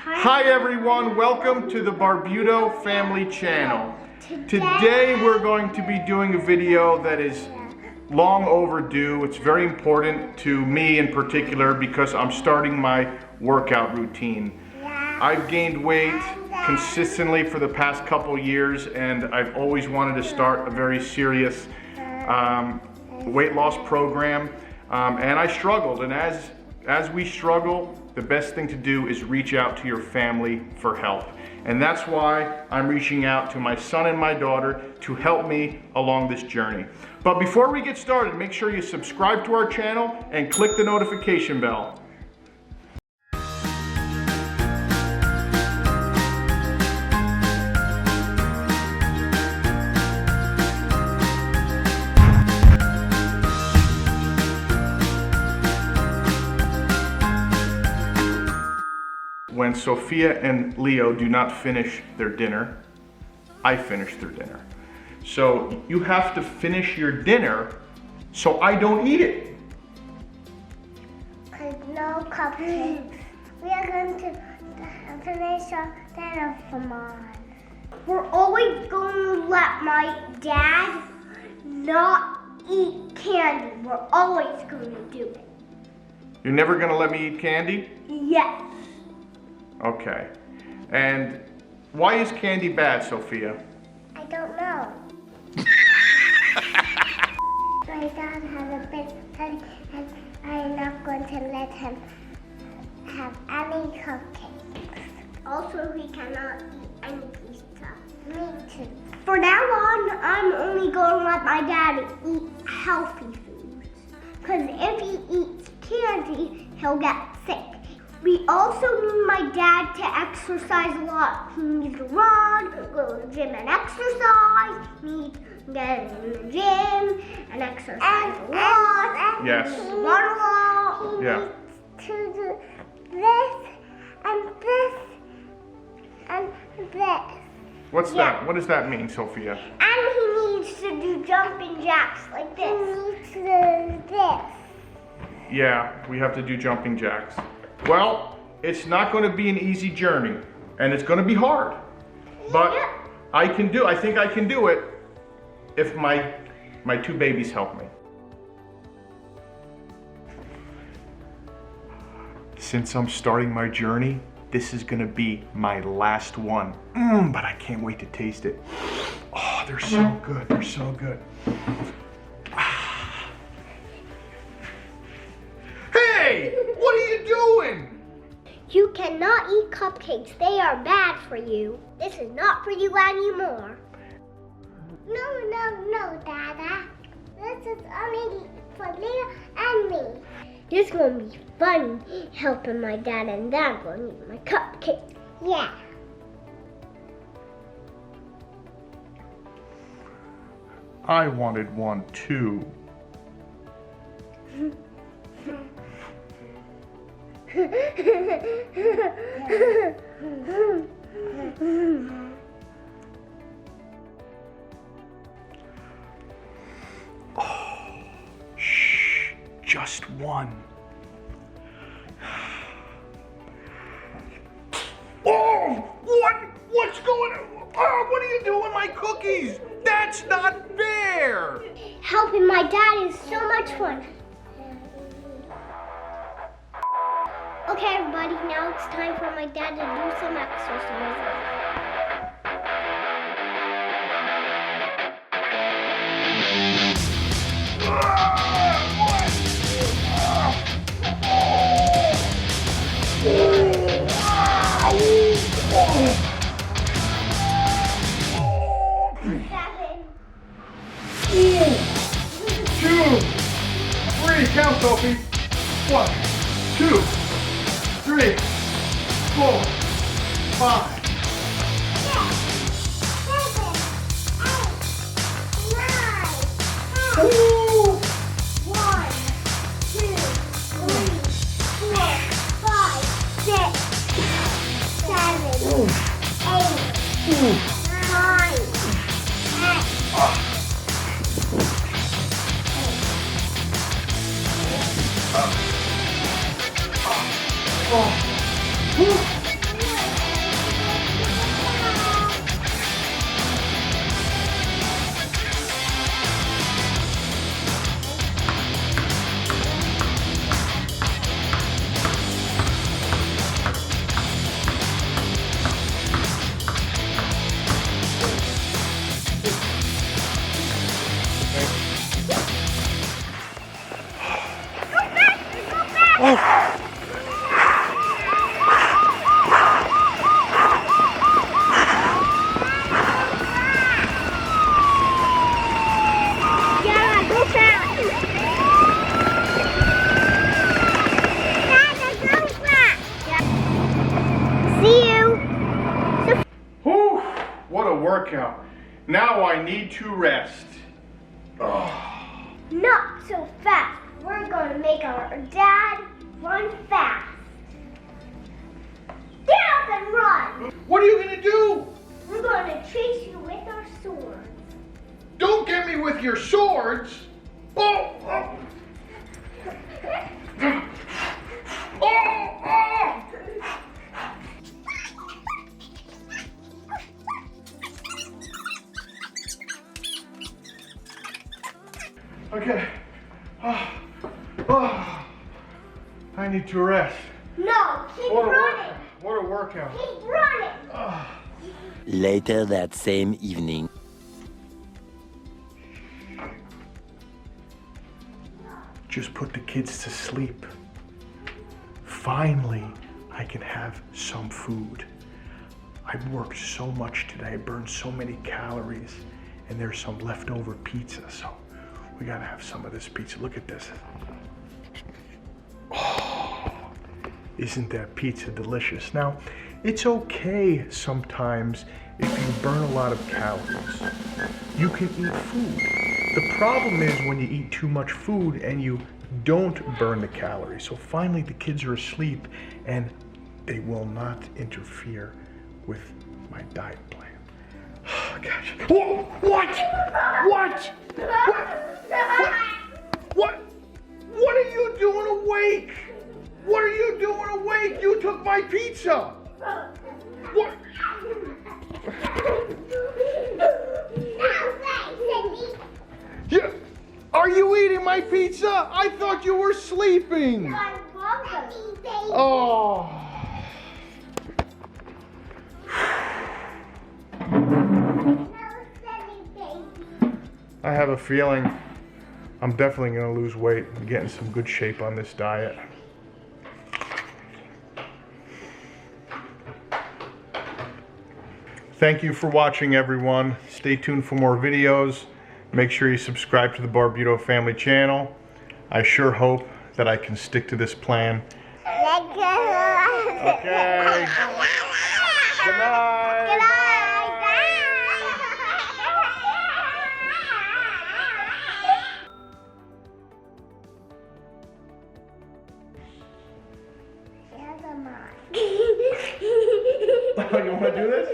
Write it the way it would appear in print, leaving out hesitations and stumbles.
Hi everyone, welcome to the Barbuto Family channel. Today we're going to be doing a video that is long overdue. It's very important to me in particular because I'm starting my workout routine. I've gained weight consistently for the past couple years, and I've always wanted to start a very serious weight loss program, and I struggled. And as we struggle, the best thing to do is reach out to your family for help. And that's why I'm reaching out to my son and my daughter to help me along this journey. But before we get started, make sure you subscribe to our channel and click the notification bell. When Sofia and Leo do not finish their dinner, I finish their dinner. So you have to finish your dinner so I don't eat it. No cupcakes. We are going to finish our dinner for Mom. We're always going to let my dad not eat candy. We're always going to do it. You're never going to let me eat candy? Yes. Okay. And why is candy bad, Sofia? I don't know. My dad has a big tummy and I'm not going to let him have any cupcakes. Also, he cannot eat any pizza. Me too. For now on, I'm only going to let my dad eat healthy foods. Because if he eats candy, he'll get sick. We also need my dad to exercise a lot. He needs to run, go to the gym and exercise. He needs to get in the gym and exercise a lot. Yes. Run a lot. Yeah. He needs to do this and this and this. What's that? What does that mean, Sofia? And he needs to do jumping jacks like this. He needs to do this. Yeah, we have to do jumping jacks. Well, it's not going to be an easy journey, and it's going to be hard. But I think I can do it if my two babies help me. Since I'm starting my journey, this is going to be my last one. But I can't wait to taste it. Oh, they're so good. They're so good. Hey, what are you doing? You cannot eat cupcakes. They are bad for you. This is not for you anymore. No, Dada. This is only for Leo and me. This is going to be fun helping my dad and dad will eat my cupcakes. Yeah. I wanted one too. Oh, shh, just one. Oh, what's going on? Oh, what are you doing, my cookies? That's not fair. Helping my dad is so much fun. Okay, everybody, now it's time for my dad to do some exercises. Count, Sophie. 1, 2, 3, 4, 5. 6, 7, 8, 9, 10. Ooh. 1, 2, 3, 4, 5, 6, 7, 8, 9, 10. workout. Now I need to rest. Oh. Not so fast. We're going to make our dad run fast. Get up and run. What are you going to do? We're going to chase you with our swords. Don't get me with your swords. Oh, oh. Oh, oh. Okay. Oh, I need to rest. No, keep running. What a workout. Keep running. Later that same evening. Just put the kids to sleep. Finally, I can have some food. I worked so much today, I burned so many calories, and there's some leftover pizza, so we gotta have some of this pizza. Look at this. Oh, isn't that pizza delicious? Now, it's okay sometimes if you burn a lot of calories. You can eat food. The problem is when you eat too much food and you don't burn the calories. So finally the kids are asleep and they will not interfere with my diet plan. Oh, gosh. Whoa, what? What? What? What are you doing awake? What are you doing awake? You took my pizza. What? Yeah. Are you eating my pizza? I thought you were sleeping. Oh. I have a feeling I'm definitely going to lose weight and get in some good shape on this diet. Thank you for watching, everyone. Stay tuned for more videos. Make sure you subscribe to the Barbuto Family channel. I sure hope that I can stick to this plan. Okay. Good night. Good night. You want to do this?